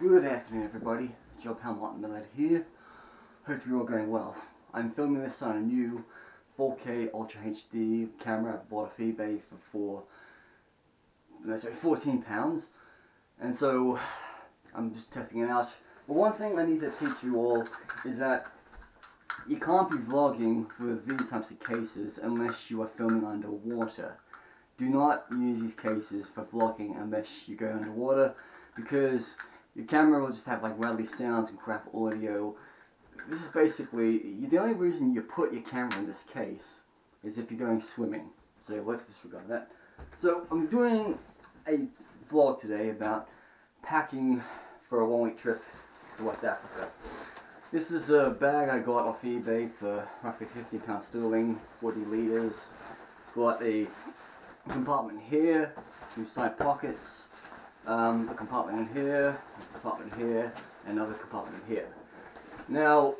Good afternoon, everybody. Joe Metalhead here. Hope you're all going well. I'm filming this on a new 4K Ultra HD camera I bought off eBay for £14, and so I'm just testing it out. But one thing I need to teach you all is that you can't be vlogging with these types of cases unless you are filming underwater. Do not use these cases for vlogging unless you go underwater, because your camera will just have like rattly sounds and crap audio. This is basically, the only reason you put your camera in this case is if you're going swimming. So let's disregard that. So I'm doing a vlog today about packing for a 1-week trip to West Africa. This is a bag I got off eBay for roughly £50 sterling, 40 litres. It's got a compartment here, 2 side pockets, a compartment in here, a compartment here, and another compartment here. Now,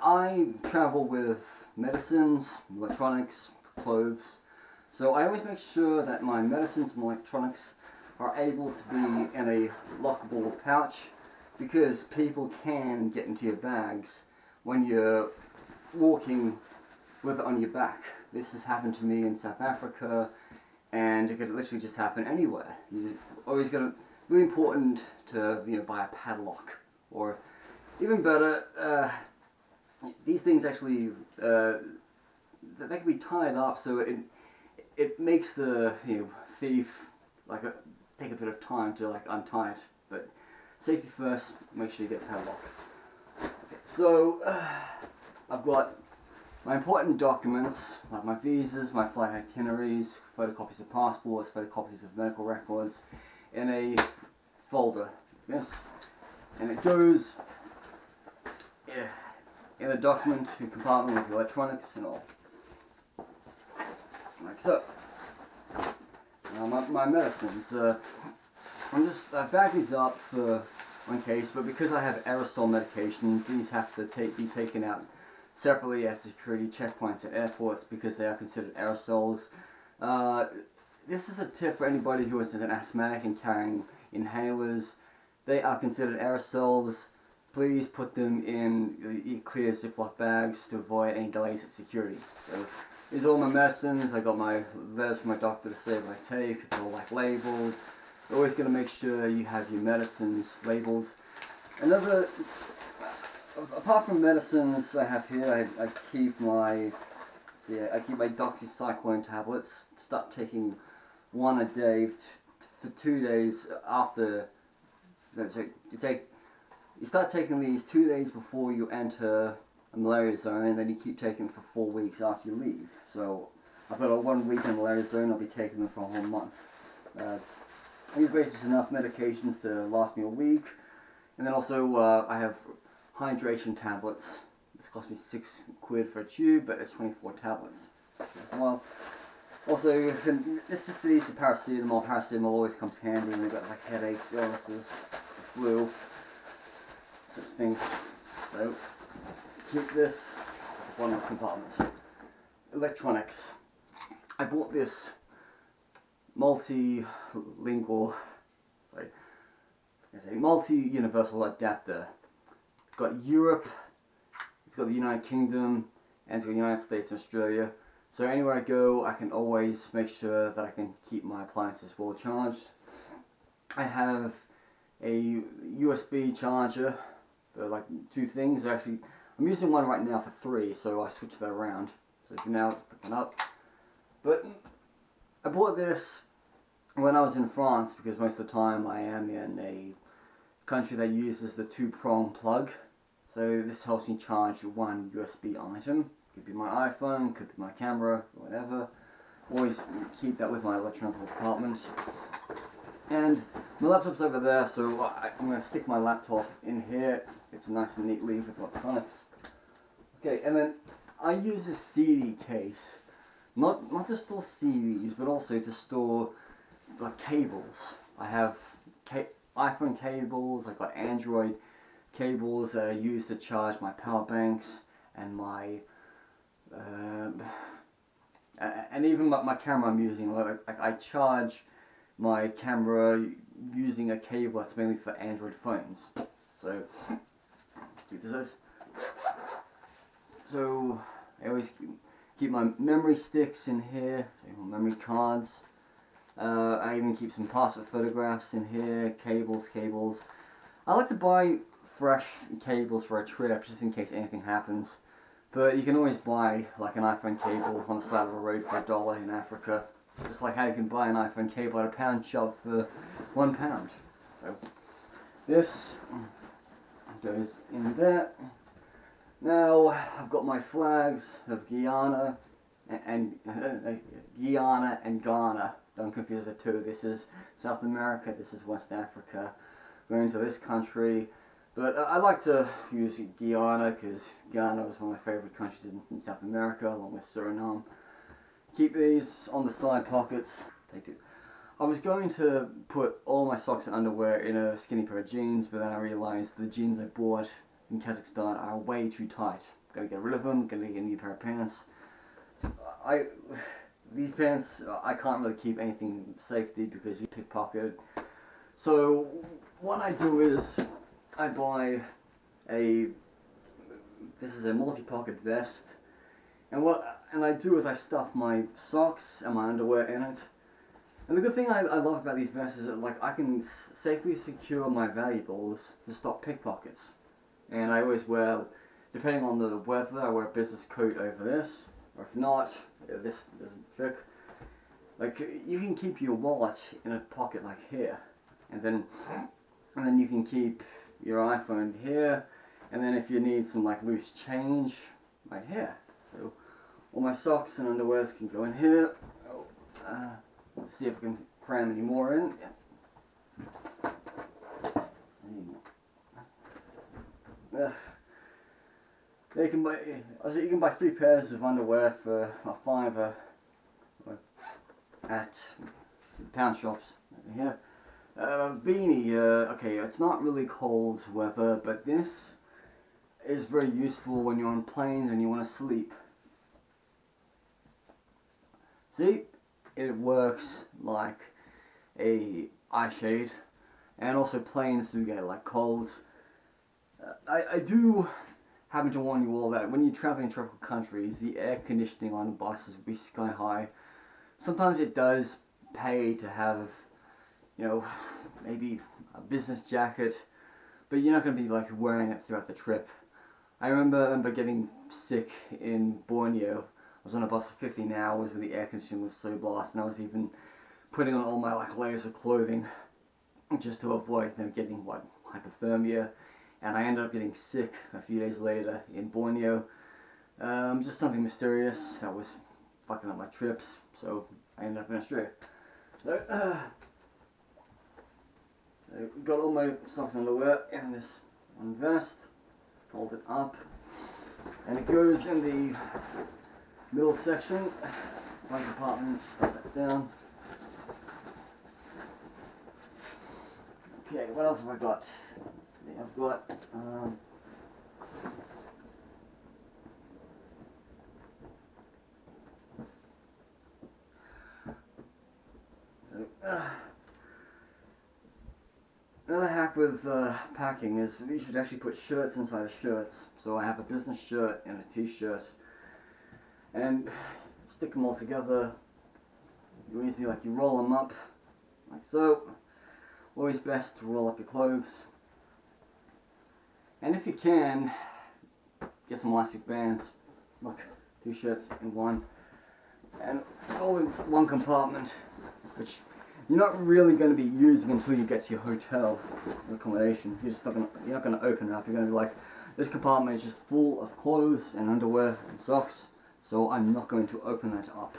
I travel with medicines, electronics, clothes, so I always make sure that my medicines and electronics are able to be in a lockable pouch, because people can get into your bags when you're walking with it on your back. This has happened to me in South Africa, and it could literally just happen anywhere. You always got to, really important to buy a padlock, or even better, these things actually they can be tied up, so it makes the thief take a bit of time to untie it. But safety first, make sure you get a padlock. Okay, so I've got my important documents, like my visas, my flight itineraries, photocopies of passports, photocopies of medical records, in a folder, yes, and it goes in a document compartment with electronics and all, like so. Now my medicines, I bag these up for one case, but because I have aerosol medications, these have to be taken out separately at security checkpoints at airports, because they are considered aerosols. This is a tip for anybody who is an asthmatic and carrying inhalers. They are considered aerosols. Please put them in clear Ziploc bags to avoid any delays at security. So these are all my medicines. I got my letters from my doctor to say what I take. It's all labeled. You're always going to make sure you have your medicines labeled. Apart from medicines, I have here, I keep my doxycycline tablets. Start taking one a day for 2 days after. You start taking these 2 days before you enter a malaria zone, and then you keep taking them for 4 weeks after you leave. So I've got a 1 week in malaria zone. I'll be taking them for a whole month. These are basically enough medications to last me a week. And then also I have hydration tablets. This cost me £6 for a tube, but it's 24 tablets. Well, also, this is the paracetamol. Paracetamol always comes handy when you've got headaches, illnesses, flu, such things. So keep this one compartment. Electronics. I bought this multi-universal adapter. It's got Europe, it's got the United Kingdom, and it's got the United States and Australia. So anywhere I go, I can always make sure that I can keep my appliances well charged. I have a USB charger for 2 things. Actually, I'm using one right now for 3, so I switched that around. So for now, it's picking up. But I bought this when I was in France, because most of the time I am in a country that uses the 2-prong plug. So this helps me charge one USB item. Could be my iPhone, could be my camera, whatever. Always keep that with my electronic compartment. And my laptop's over there, so I'm going to stick my laptop in here. It's nice and neat leave with electronics. Okay, and then I use a CD case, not to store CDs, but also to store cables. I have iPhone cables, I've got Android cables that I use to charge my power banks and my and even my camera I'm using. I charge my camera using a cable that's mainly for Android phones. So keep this. So I always keep my memory sticks in here, memory cards. I even keep some passport photographs in here, cables. I like to buy fresh cables for a trip just in case anything happens. But you can always buy like an iPhone cable on the side of a road for $1 in Africa. Just like how you can buy an iPhone cable at a pound shop for £1. So this goes in there. Now I've got my flags of Guyana and Guyana and Ghana. Don't confuse the two. This is South America. This is West Africa. Going to this country. But I like to use Guyana because Ghana was one of my favorite countries in South America, along with Suriname. Keep these on the side pockets. Take two. I was going to put all my socks and underwear in a skinny pair of jeans, but then I realized the jeans I bought in Kazakhstan are way too tight. Gotta get rid of them. Gotta get a new pair of pants. These pants, I can't really keep anything safety because you pickpocket. So what I do is I buy this is a multi-pocket vest, and what I do is I stuff my socks and my underwear in it. And the good thing I love about these vests is that like I can safely secure my valuables to stop pickpockets. And I always wear, depending on the weather, I wear a business coat over this, or if not, this doesn't fit. Like you can keep your wallet in a pocket like here, and then you can keep your iPhone here, and then if you need some like loose change, right here. So all my socks and underwears can go in here. Let's see if I can cram any more in. You can buy 3 pairs of underwear for a £5 at pound shops over here. Beanie, okay, it's not really cold weather, but this is very useful when you're on planes and you want to sleep. See, it works like a eye shade, and also planes do get like colds. I do happen to warn you all that when you're traveling in tropical countries, the air conditioning on the buses will be sky high. Sometimes it does pay to have, you know, maybe a business jacket, but you're not going to be like wearing it throughout the trip. I remember getting sick in Borneo. I was on a bus for 15 hours and the air conditioning was so blast, and I was even putting on all my like layers of clothing just to avoid them getting hypothermia, and I ended up getting sick a few days later in Borneo. Just something mysterious that was fucking up my trips, so I ended up in Australia. So, got all my socks and underwear in this one vest, fold it up, and it goes in the middle section, one compartment, stuff that down. Okay, what else have I got? I've got another hack with packing is you should actually put shirts inside of shirts. So I have a business shirt and a t-shirt, and stick them all together. You easily you roll them up like so. Always best to roll up your clothes, and if you can, get some elastic bands. Look, 2 shirts in one, and all in one compartment, which you're not really going to be using until you get to your hotel accommodation. You're not going to open it up. You're going to be like, this compartment is just full of clothes and underwear and socks, so I'm not going to open that up.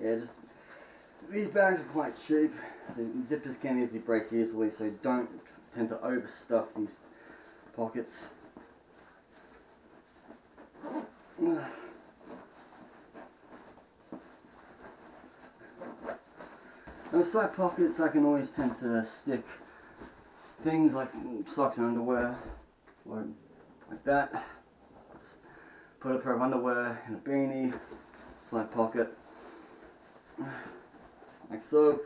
Yeah, just these bags are quite cheap, so zippers can easily break easily, so don't tend to overstuff these pockets. And the side pockets I can always tend to stick things like socks and underwear, or like that. Just put a pair of underwear in a beanie, side pocket, like so.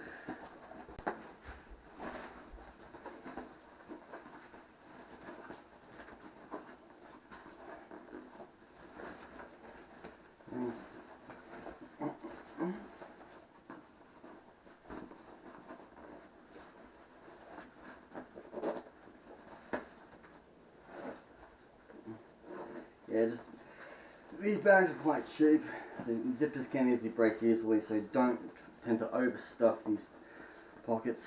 Yeah, just these bags are quite cheap, so zippers can easily break easily, so don't tend to overstuff these pockets.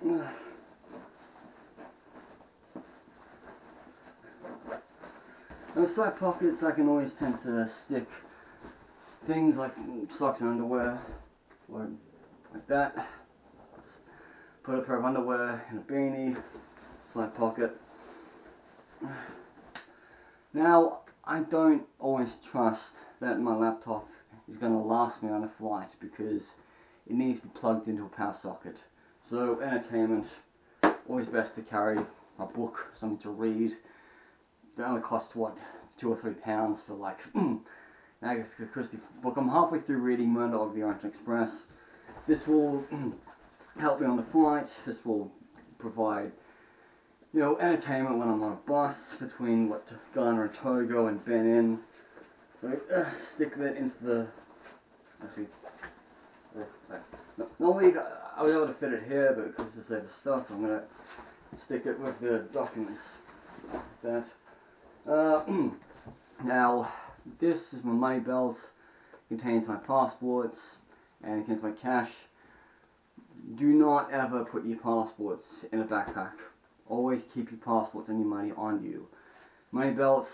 And the side pockets I can always tend to stick things like socks and underwear, or like that. Just put a pair of underwear in a beanie, side pocket. Now, I don't always trust that my laptop is going to last me on a flight because it needs to be plugged into a power socket. So, entertainment, always best to carry a book, something to read. It only costs, what, £2 or £3 for like Agatha Christie book. I'm halfway through reading Murder of the Orient Express. This will help me on the flight. This will provide, you know, entertainment when I'm on a bus between what Ghana and Togo and Benin. So stick that into the. Actually, normally I was able to fit it here, but because this is over stuff, I'm gonna stick it with the documents like that. Now, this is my money belt. It contains my passports and it contains my cash. Do not ever put your passports in a backpack. Always keep your passports and your money on you. Money belts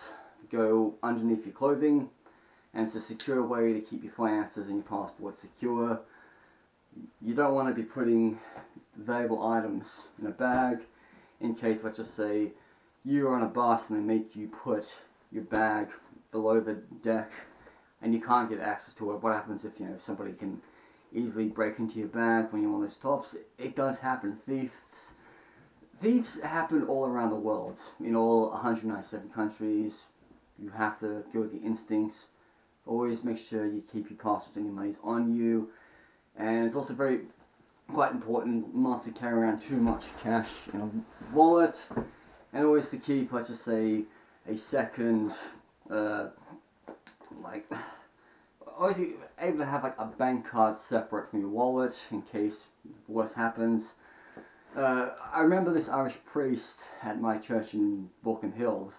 go underneath your clothing, and it's a secure way to keep your finances and your passport secure. You don't want to be putting valuable items in a bag in case, let's just say, you're on a bus and they make you put your bag below the deck and you can't get access to it. What happens if, you know, somebody can easily break into your bag when you're on those tops? It does happen. Thieves happen all around the world. In all 197 countries. You have to go with your instincts. Always make sure you keep your passports and your monies on you. And it's also quite important not to carry around too much cash in a wallet. And always to keep, let's just say, a second, always able to have like a bank card separate from your wallet in case worse happens. I remember this Irish priest at my church in Vulcan Hills.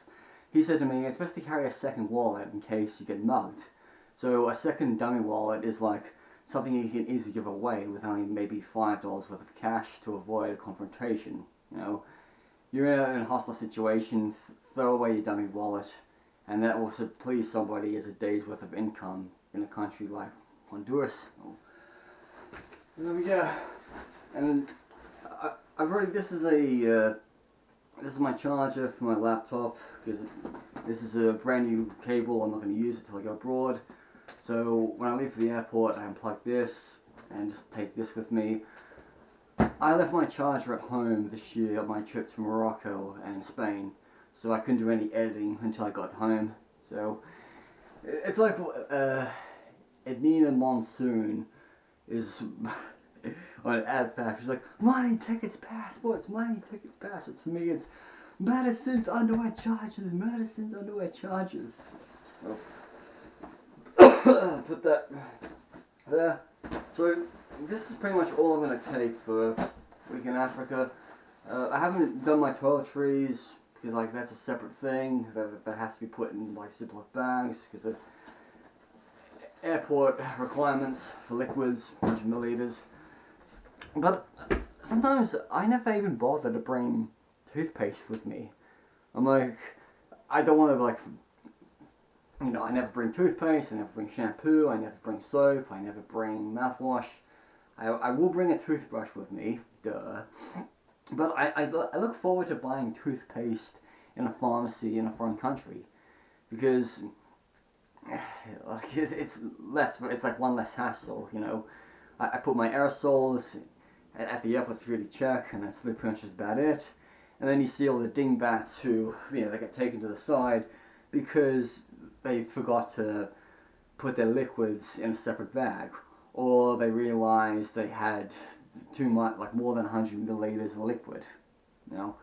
He said to me, it's best to carry a second wallet in case you get mugged. So a second dummy wallet is like something you can easily give away with only maybe $5 worth of cash to avoid a confrontation. You know, you're in a hostile situation, throw away your dummy wallet, and that will please somebody as a day's worth of income in a country like Honduras. There we go. And this is my charger for my laptop, because this is a brand new cable. I'm not going to use it till I go abroad. So when I leave for the airport, I unplug this and just take this with me. I left my charger at home this year on my trip to Morocco and Spain, so I couldn't do any editing until I got home. So it's like Ednina Monsoon is on an ad factory. She's like, money, tickets, passports, money, tickets, passports. To me, it's medicines, underwear charges, medicines, underwear charges. So, put that there. So this is pretty much all I'm going to take for a week in Africa. I haven't done my toiletries because like that's a separate thing that has to be put in like Ziploc bags because of airport requirements for liquids, 100 milliliters. But sometimes I never even bother to bring toothpaste with me. I'm like, I don't want to like, you know, I never bring toothpaste, I never bring shampoo, I never bring soap, I never bring mouthwash. I will bring a toothbrush with me, duh. But I look forward to buying toothpaste in a pharmacy in a foreign country because like it's less, it's like one less hassle, you know. I put my aerosols at the airport security check, and that's pretty much just about it. And then you see all the dingbats who, you know, they get taken to the side because they forgot to put their liquids in a separate bag, or they realized they had too much, like more than 100 milliliters of liquid. You know,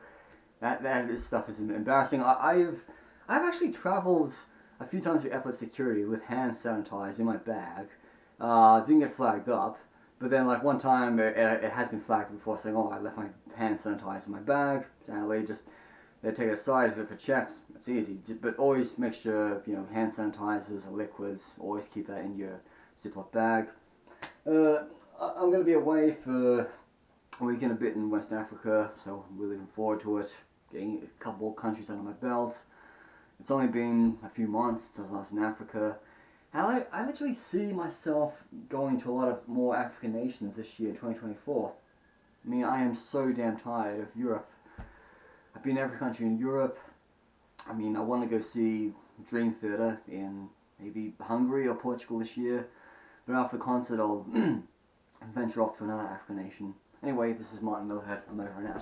that stuff is embarrassing. I've actually traveled a few times through airport security with hand sanitizer in my bag. Didn't get flagged up, but then like one time it has been flagged before, saying, "Oh, I left my hand sanitizer in my bag." And they take it aside for checks. It's easy, but always make sure, you know, hand sanitizers or liquids. Always keep that in your Ziploc bag. I'm going to be away for a week and a bit in West Africa, so I'm really looking forward to it. Getting a couple more countries under my belt. It's only been a few months since I was last in Africa. And I literally see myself going to a lot of more African nations this year, 2024. I mean, I am so damn tired of Europe. I've been in every country in Europe. I mean, I want to go see Dream Theater in maybe Hungary or Portugal this year. But after the concert, I'll venture off to another African nation. Anyway, this is Martin Metalhead. I'm over and out.